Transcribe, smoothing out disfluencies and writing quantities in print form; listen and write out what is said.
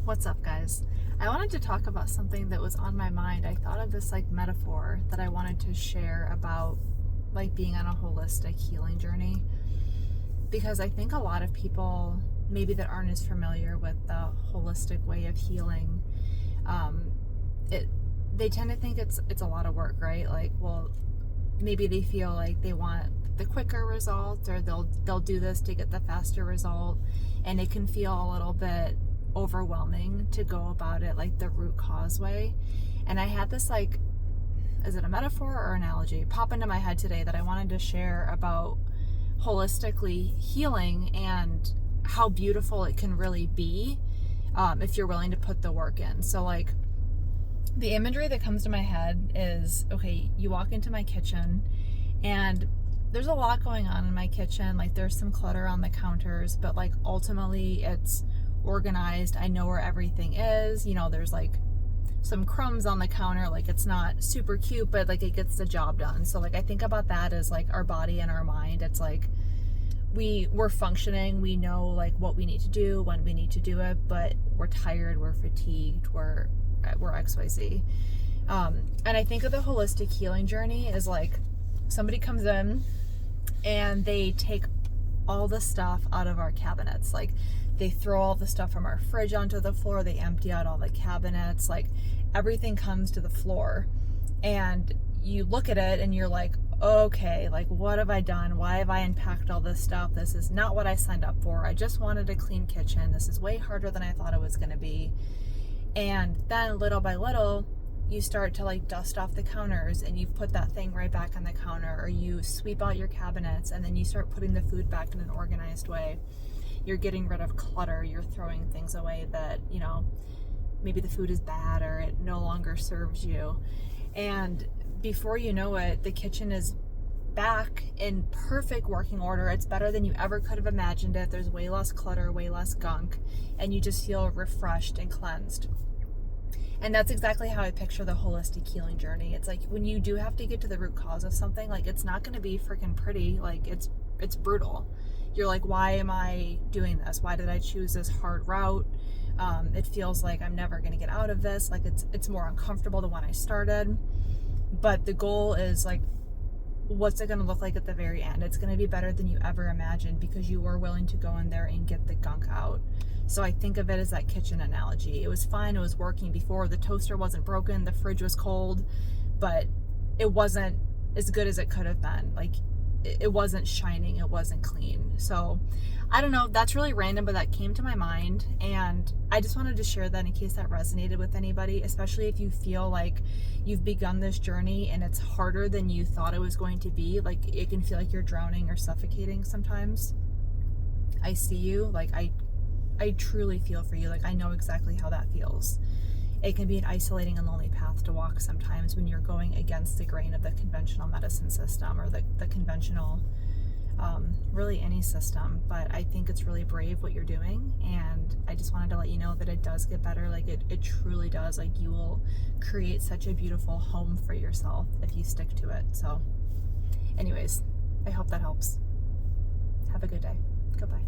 What's up, guys? I wanted to talk about something that was on my mind. I thought of this metaphor that I wanted to share about being on a holistic healing journey, because I think a lot of people maybe that aren't as familiar with the holistic way of healing, they tend to think it's a lot of work, right? Maybe they feel like they want the quicker result, or they'll do this to get the faster result, and it can feel a little bit overwhelming to go about it the root cause way. And I had this is it a metaphor or analogy pop into my head today that I wanted to share about holistically healing and how beautiful it can really be if you're willing to put the work in. So the imagery that comes to my head is, okay, you walk into my kitchen and there's a lot going on in my kitchen. There's some clutter on the counters, but ultimately it's organized. I know where everything is. There's some crumbs on the counter. It's not super cute, but it gets the job done. So I think about that as our body and our mind. It's we're functioning. We know what we need to do, when we need to do it, but we're tired, we're fatigued, we're XYZ. And I think of the holistic healing journey as somebody comes in and they take all the stuff out of our cabinets. They throw all the stuff from our fridge onto the floor. They empty out all the cabinets. Everything comes to the floor, and you look at it and you're okay, what have I done? Why have I unpacked all this stuff? This is not what I signed up for. I just wanted a clean kitchen. This is way harder than I thought it was going to be. And then little by little, you start to dust off the counters, and you put that thing right back on the counter, or you sweep out your cabinets, and then you start putting the food back in an organized way. You're getting rid of clutter. You're throwing things away that, maybe the food is bad or it no longer serves you. And before you know it, the kitchen is back in perfect working order. It's better than you ever could have imagined it. There's way less clutter, way less gunk, and you just feel refreshed and cleansed. And that's exactly how I picture the holistic healing journey. It's when you do have to get to the root cause of something, it's not going to be freaking pretty. It's brutal. You're why am I doing this? Why did I choose this hard route? It feels like I'm never going to get out of this. It's more uncomfortable than when I started. But the goal is what's it going to look like at the very end? It's going to be better than you ever imagined, because you were willing to go in there and get the gunk out. So I think of it as that kitchen analogy. It was fine. It was working before. The toaster wasn't broken. The fridge was cold, but it wasn't as good as it could have been. It wasn't shining. It wasn't clean. So I don't know. That's really random, but that came to my mind. And I just wanted to share that in case that resonated with anybody, especially if you feel like you've begun this journey and it's harder than you thought it was going to be. It can feel like you're drowning or suffocating sometimes. I see you. I truly feel for you. I know exactly how that feels. It can be an isolating and lonely path to walk sometimes when you're going against the grain of the conventional medicine system, or the conventional, really any system. But I think it's really brave what you're doing. And I just wanted to let you know that it does get better. It truly does. You will create such a beautiful home for yourself if you stick to it. So anyways, I hope that helps. Have a good day. Goodbye.